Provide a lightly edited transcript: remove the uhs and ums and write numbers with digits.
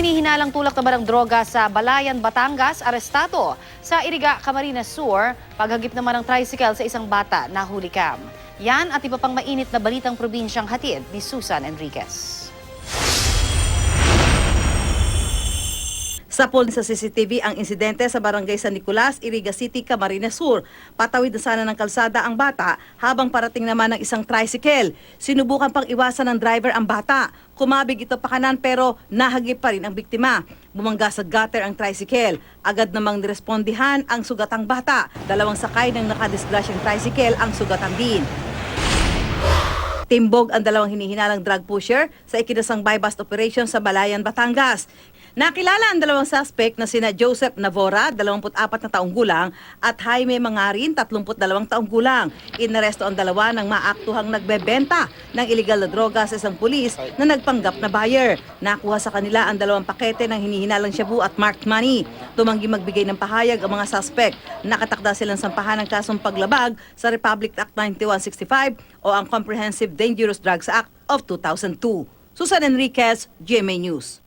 hinihinalang tulak naman ng droga sa Balayan, Batangas, arestado. Sa Iriga, Camarines Sur, paghagip naman ng tricycle sa isang bata na hulikam. Yan at iba pang mainit na balitang probinsyang hatid ni Susan Enriquez. Sapol sa CCTV ang insidente sa Barangay San Nicolas, Iriga City, Camarines Sur. Patawid na sana ng kalsada ang bata habang parating naman ng isang tricycle. Sinubukan pang iwasan ng driver ang bata. Kumabig ito pa kanan pero nahagip pa rin ang biktima. Bumangga sa gutter ang tricycle. Agad namang nirespondihan ang sugatang bata. Dalawang sakay ng nakadisgrasyang tricycle ang sugatan din. Timbog ang dalawang hinihinalang drug pusher sa ikinasang buy-bust operation sa Balayan, Batangas. Nakilala ang dalawang suspect na sina Joseph Navora, 24 na taong gulang, at Jaime Mangarin, 32 taong gulang. Inaresto ang dalawa ng maaktuhang nagbebenta ng illegal na droga sa isang pulis na nagpanggap na buyer. Nakuha sa kanila ang dalawang pakete ng hinihinalang shabu at marked money. Tumanggi magbigay ng pahayag ang mga suspect. Nakatakda silang sampahan ng kasong paglabag sa Republic Act 9165 o ang Comprehensive Dangerous Drugs Act of 2002. Susan Enriquez, GMA News.